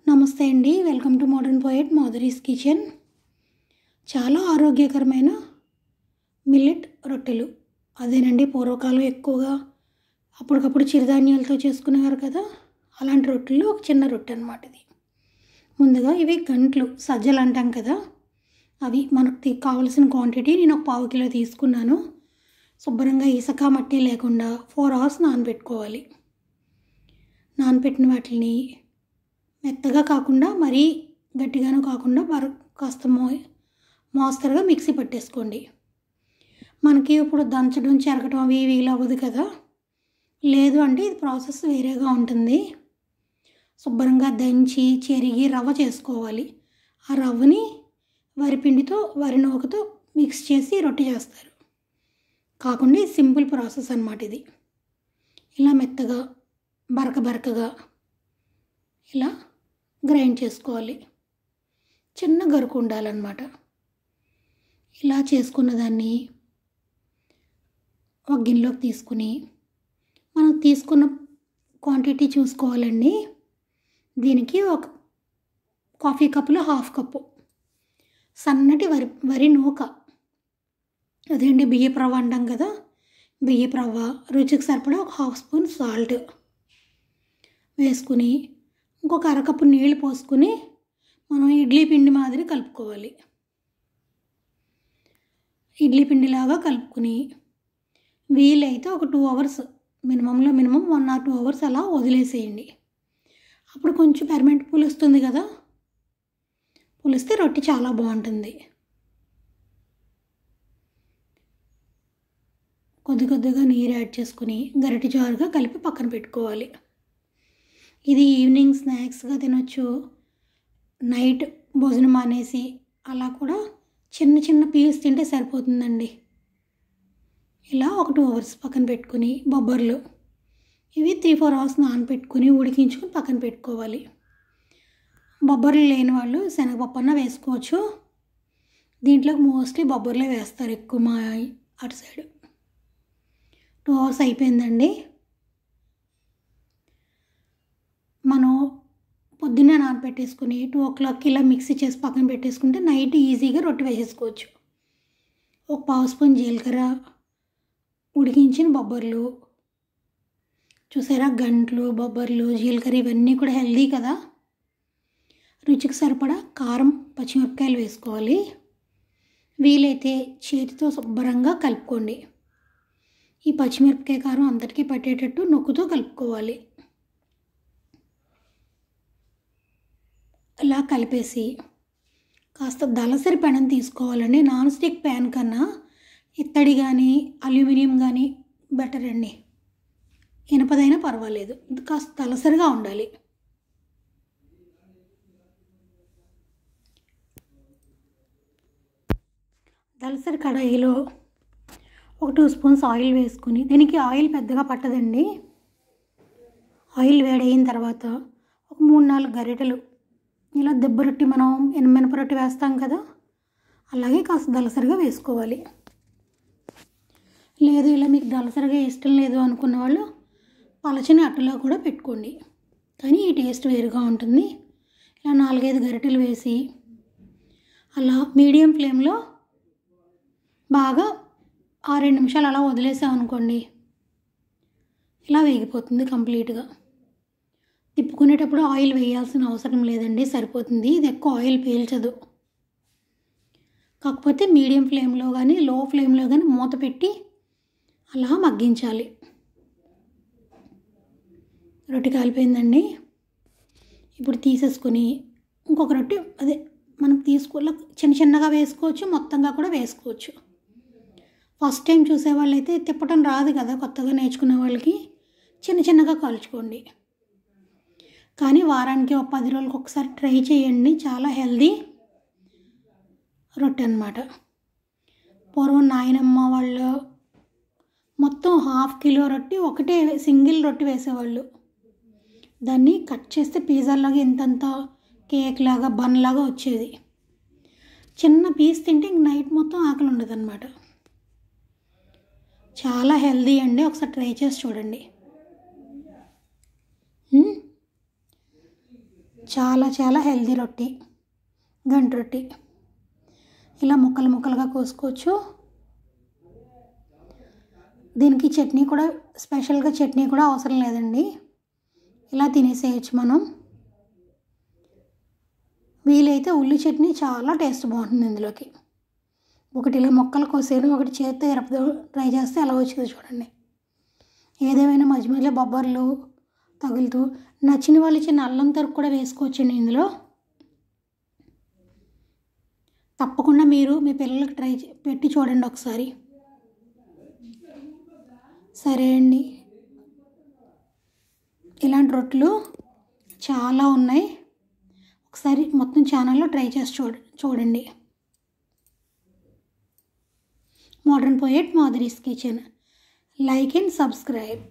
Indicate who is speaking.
Speaker 1: నమస్తే అండి. Welcome to modern poet Madhuri's kitchen. చాలా ఆరోగ్యకరమైన మిల్లెట్ రొట్టెలు. అదేనండి పూర్వకాలం ఎక్కువగా అప్పటికప్పుడు చిరుధాన్యాలతో చేసుకునేవారు కదా, అలాంటి రొట్టెలు ఒక చిన్న రొట్టె అనమాట ఇది. ముందుగా ఇవి గంట్లు సజ్జలు అంటాం కదా, అవి మనకు కావాల్సిన క్వాంటిటీ నేను ఒక 1/2 కిలో తీసుకున్నాను. శుభ్రంగా ఇసుక మట్టి లేకుండా 4 hours నానబెట్టుకోవాలి. నానబెట్టిన వాటిని మెత్తగా కాకుండా మరీ గట్టిగాను కాకుండా కాస్త మోస్తరుగా మిక్సీ పట్టేసుకోండి. మనకి ఇప్పుడు దంచడం చెరగటం అవి వీలు అవ్వదు కదా, లేదు అంటే ఇది ప్రాసెస్ వేరేగా ఉంటుంది. శుభ్రంగా దంచి చెరిగి రవ్వ చేసుకోవాలి. ఆ రవ్వని వరిపిండితో వరి నూకతో మిక్స్ చేసి రొట్టె చేస్తారు. కాకుండా సింపుల్ ప్రాసెస్ అన్నమాట ఇది. ఇలా మెత్తగా బరకగా ఇలా గ్రైండ్ చేసుకోవాలి. చిన్న గరుకు ఉండాలన్నమాట. ఇలా చేసుకున్న దాన్ని ఒక గిన్నెలోకి తీసుకుని మనం తీసుకున్న క్వాంటిటీ చూసుకోవాలండి. దీనికి ఒక కాఫీ కప్పులో 1/2 కప్పు సన్నటి వరి నూక, అదేంటి బియ్యపు రవ్వ అంటాం కదా, బియ్యపు రవ్వ, రుచికి సరిపడా ఒక 1/2 స్పూన్ సాల్ట్ వేసుకుని ఇంకొక 1/2 కప్పు నీళ్ళు పోసుకుని మనం ఇడ్లీ పిండి మాదిరి కలుపుకోవాలి. ఇడ్లీ పిండిలాగా కలుపుకుని వీలైతే ఒక 2 hours మినిమం 1 or 2 hours అలా వదిలేసేయండి. అప్పుడు కొంచెం పెర్మెంట్ పులుస్తుంది కదా, పులిస్తే రొట్టె చాలా బాగుంటుంది. కొద్దిగా నీరు యాడ్ చేసుకుని గరిటె జారుగా కలిపి పక్కన పెట్టుకోవాలి. ఇది ఈవినింగ్ స్నాక్స్గా తినొచ్చు. నైట్ భోజనం మానేసి అలా కూడా చిన్న పీస్ తింటే సరిపోతుందండి. ఇలా ఒక 2 hours పక్కన పెట్టుకుని బొబ్బర్లు ఇవి 3-4 hours నానబెట్టుకుని ఉడికించుకుని పక్కన పెట్టుకోవాలి. బొబ్బర్లు లేని వాళ్ళు శనగపప్పు అన్న వేసుకోవచ్చు. దీంట్లోకి మోస్ట్లీ బొబ్బర్లే వేస్తారు ఎక్కువ మా అటు సైడ్. 2 hours అయిపోయిందండి. మనం పొద్దున్నే నానబెట్టేసుకుని 2 o'clock ఇలా మిక్సీ చేసి పక్కన పెట్టేసుకుంటే నైట్ ఈజీగా రొట్టె వేసేసుకోవచ్చు. ఒక 1/2 స్పూన్ జీలకర్ర, ఉడికించిన బొబ్బర్లు, చూసారా గంట్లు, బొబ్బర్లు, జీలకర్ర ఇవన్నీ కూడా హెల్దీ కదా. రుచికి సరిపడా కారం, పచ్చిమిరపకాయలు వేసుకోవాలి. వీలైతే చేతితో శుభ్రంగా కలుపుకోండి. ఈ పచ్చిమిరపకాయ కారం అంతటికీ పట్టేటట్టు నొక్కుతో కలుపుకోవాలి. ఇలా కలిపేసి కాస్త దలసరి పెనం తీసుకోవాలండి. నాన్ స్టిక్ ప్యాన్ కన్నా ఇత్తడి కానీ అల్యూమినియం కానీ బెటర్ అండి. ఇనపదైనా పర్వాలేదు, ఇది కాస్త దలసరిగా ఉండాలి. దలసరి కడాయిలో ఒక 2 స్పూన్స్ ఆయిల్ వేసుకుని, దీనికి ఆయిల్ పెద్దగా పట్టదండి. ఆయిల్ వేడైన తర్వాత ఒక 3-4 గరిటెలు ఇలా దెబ్బ రొట్టి, మనం మినప రొట్టి వేస్తాం కదా, అలాగే కాస్త దలసరిగా వేసుకోవాలి. లేదు ఇలా మీకు దలసరిగా ఇష్టం లేదు అనుకున్న వాళ్ళు పలచని అట్టలో కూడా పెట్టుకోండి, కానీ ఈ టేస్ట్ వేరుగా ఉంటుంది. ఇలా 4-5 గరిటెలు వేసి అలా మీడియం ఫ్లేమ్లో బాగా 6-7 నిమిషాలు అలా వదిలేసామనుకోండి, ఇలా వేగిపోతుంది కంప్లీట్గా. తిప్పుకునేటప్పుడు ఆయిల్ వేయాల్సిన అవసరం లేదండి, సరిపోతుంది. ఇది ఎక్కువ ఆయిల్ పీల్చదు. కాకపోతే మీడియం ఫ్లేమ్లో కానీ లో ఫ్లేమ్లో కానీ మూత పెట్టి అలా మగ్గించాలి. రొట్టె కాలిపోయిందండి. ఇప్పుడు తీసేసుకొని ఇంకొక రొట్టె, అదే మనం చిన్నగా వేసుకోవచ్చు, మొత్తంగా కూడా వేసుకోవచ్చు. ఫస్ట్ టైం చూసే వాళ్ళైతే తిప్పటం రాదు కదా, కొత్తగా నేర్చుకునే వాళ్ళకి చిన్నగా కాల్చుకోండి. కానీ వారానికి ఒక 10 రోజులకు ఒకసారి ట్రై చేయండి. చాలా హెల్దీ రొట్టె అన్నమాట. పూర్వం నాయనమ్మ వాళ్ళు మొత్తం 1/2 కిలో రొట్టె ఒకటే సింగిల్ రొట్టె వేసేవాళ్ళు. దాన్ని కట్ చేస్తే పిజ్జాలాగా ఇంతంత కేక్ లాగా బన్ లాగా వచ్చేది. చిన్న పీస్ తింటే ఇంక నైట్ మొత్తం ఆకలి ఉండదు అన్నమాట. చాలా హెల్దీ అండి, ఒకసారి ట్రై చేసి చూడండి. చాలా చాలా హెల్తీ రొట్టి, గంట రొట్టి. ఇలా ముక్కలు ముక్కలుగా కోసుకోవచ్చు. దీనికి చట్నీ కూడా, స్పెషల్గా చట్నీ కూడా అవసరం లేదండి, ఇలా తినేసేయచ్చు మనం. వీలైతే ఉల్లి చట్నీ చాలా టేస్ట్ బాగుంటుంది ఇందులోకి. ఒకటి ఇలా మొక్కలు కోసేయడం, ఒకటి చేత్తో ఎరపతో ట్రై చేస్తే ఎలా వచ్చిందో చూడండి. ఏదేమైనా మధ్య మధ్యలో బొబ్బర్లు తగులుతూ, నచ్చిన వాళ్ళు చిన్న అల్లం తరుకు కూడా వేసుకోవచ్చండి ఇందులో. తప్పకుండా మీరు మీ పిల్లలకి పెట్టి చూడండి ఒకసారి. సరే అండి, ఇలాంటి రొట్టెలు చాలా ఉన్నాయి. ఒకసారి మొత్తం ఛానల్లో ట్రై చేసి చూడండి. Modern poet Madhuri's kitchen. Like and subscribe.